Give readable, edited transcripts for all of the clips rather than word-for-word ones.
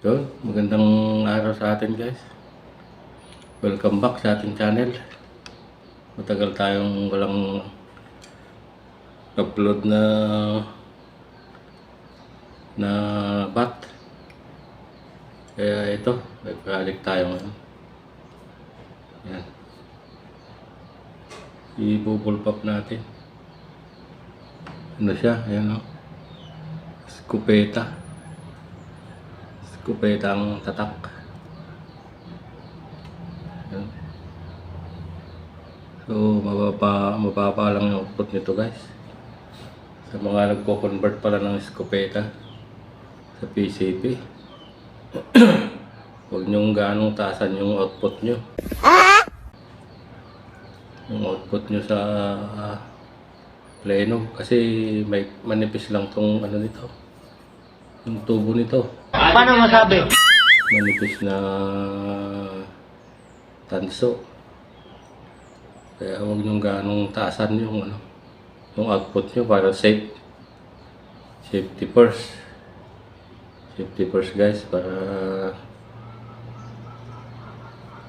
Yun, magandang araw sa atin guys. Welcome back sa ating channel. Matagal tayong walang upload na bat. Kaya ito, may project tayo ngayon. Yan. I-bubble natin. Ano siya? Ayan o. Skupeta ang tatak. Yan. So mababa lang yung output nito guys. Sa mga nagko-convert pala ng skupeta sa PCP, huwag nyong ganong taasan yung output nyo. Yung output nyo sa pleno kasi may manipis lang tong ano nito, yung tubo nito. Paano masabi? Manipis na tanso. Kaya huwag nyo ganong taasan yung output nyo para safety first guys, para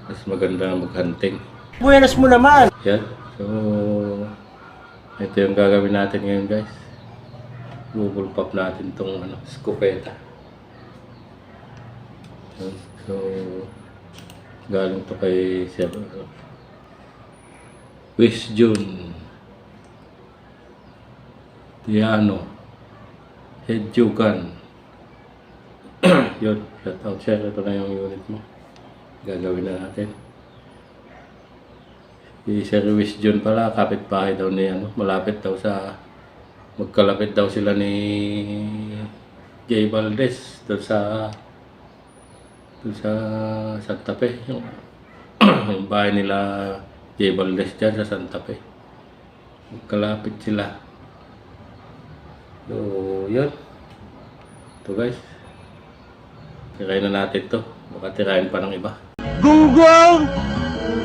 mas maganda maghunting. Buenas mo naman! Yan. So ito yung gagawin natin ngayon guys. Bubble pop natin tong skupeta. So galing to kay Sir Wish June Tiano Hedjukan. Yun, shout out sir, ito na yung unit mo. Gagawin na natin. Si Sir Wish June pala, kapitbahay daw ni malapit daw magkalapit daw sila ni Jay Valdez doon sa Santa Fe, yung bahay nila Jay Valdez dyan sa Santa Fe. Magkalapit sila. So yun, ito guys, tirahin na natin to, baka tirahin pa ng iba. Gunggong!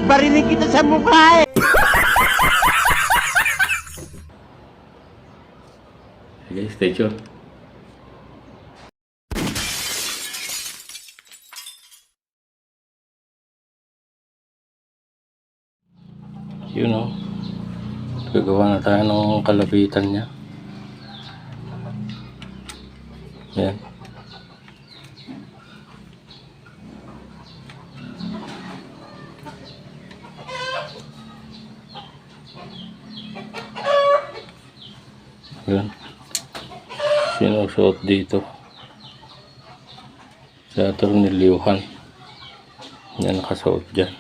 Barinig kita sa mukha eh! Sige, stay tuned. Yun o, gagawa na tayo ng kalabitan niya. Yan. Yan. Sinusuot dito sa tornilyuhan. Yan, nakasuot dyan.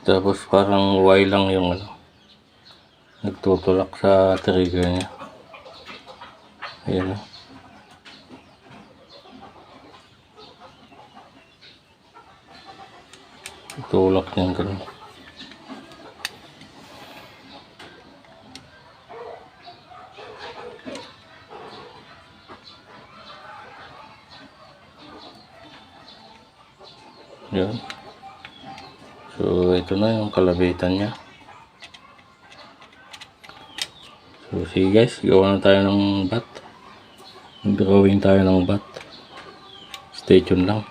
Tapos parang Y lang yung nagtutulak sa trigger niya. Ayan o. Tulak niya ganun. Yan. So ito na yung kalabitan niya. So sige guys, gawa na tayo ng bat. Drawing tayo ng bat. Stay tuned lang.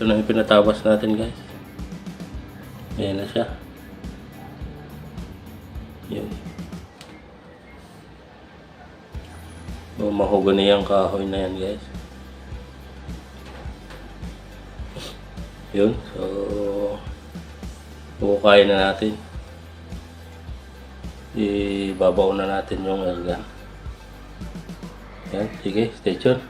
ito na yung pinatawas natin guys. Ayan na siya. Yun. So, mahogany ang kahoy na yan guys. Yun. So, hukayin na natin. Ibabaw na natin yung airgun. Yan. Sige, stay tuned.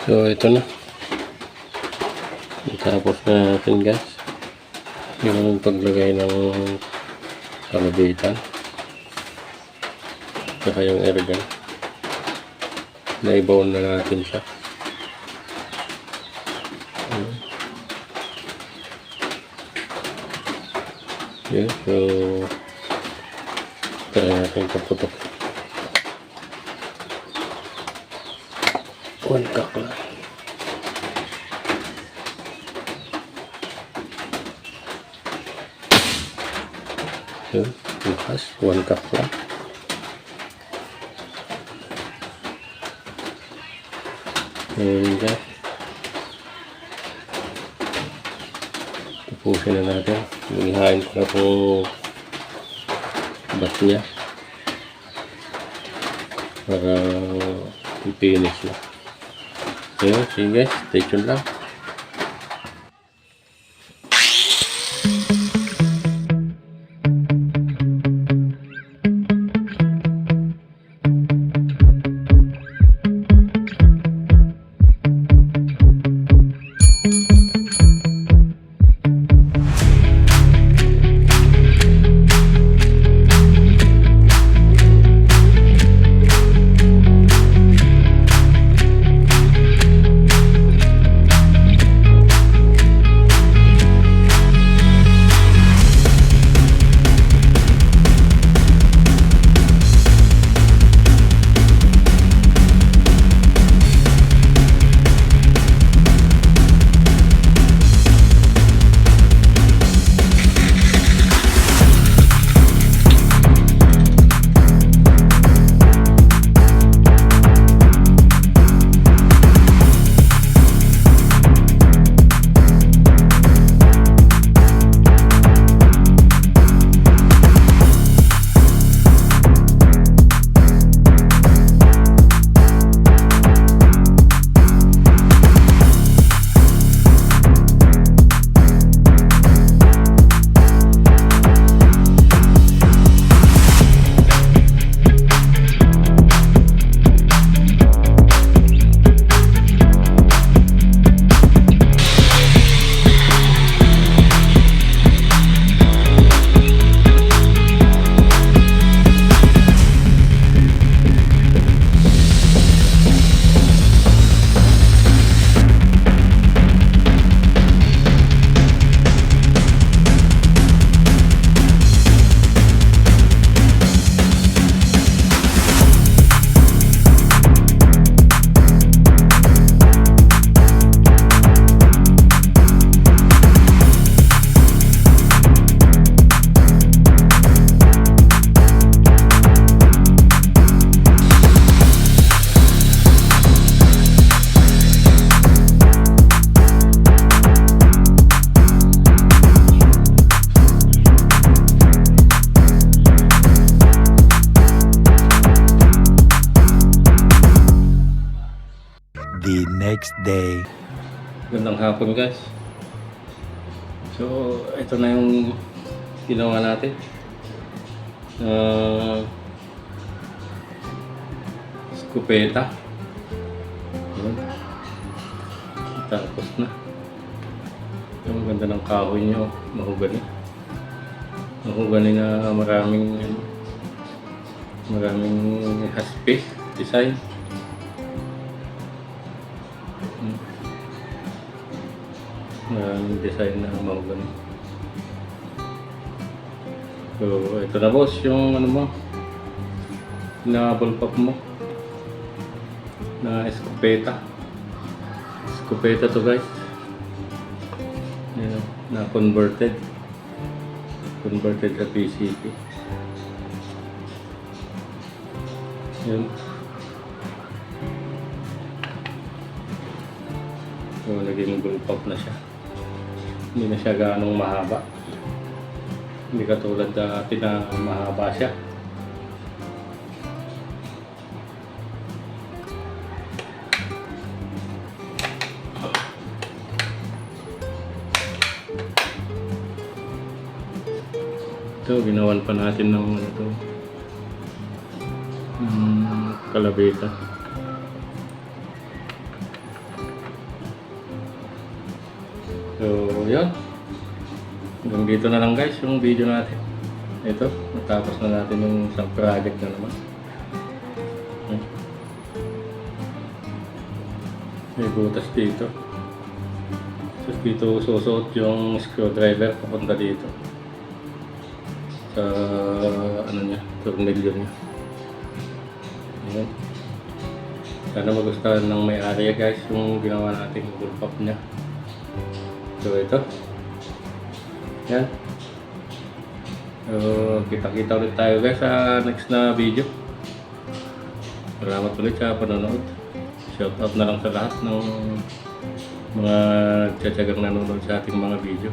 So ito na. Tapos na natin guys yung paglagay ng kalabitan saka yung airgun. Naibaw na natin siya. Yun. So try natin paputok. One cock lang. Yun, bukas, one cock lang. Yun guys. Tapusin na natin. Maghihain ko na itong bat niya para i-finish na. Ayun, sige guys, stay tuned lang. next day. Gandang hapon guys. So, ito na yung ginawa natin. Skupeta. Yun. Tapos na. Ang ganda ng kahoy niya. Mahugani. Mahugani na maraming haspe design. Maraming design na mahugani. So, ito na boss yung ano mo, na-bulpap mo na eskopeta. Eskopeta to guys. Yan, na converted sa PCP. Yan. So, naging bulpap na siya. Hindi na siya ganong mahaba. Hindi katulad dati na mahaba siya. Ito, ginawan pa natin ng ano to, kalabeta. So, yun. Hanggang dito na lang guys yung video natin. Ito, natapos na natin yung isang project na naman. May butas dito. So, dito susuot yung screwdriver papunta dito. Sa ano niya, tornilyo niya. Ayan. Sana magustuhan ng may-ari guys yung ginawa nating bullpup niya. So ito. Yan. So, kita-kita ulit tayo guys sa next na video. Salamat ulit sa panonood. Shout out na lang sa lahat ng mga nagtsatsagang nanonood sa ating mga video.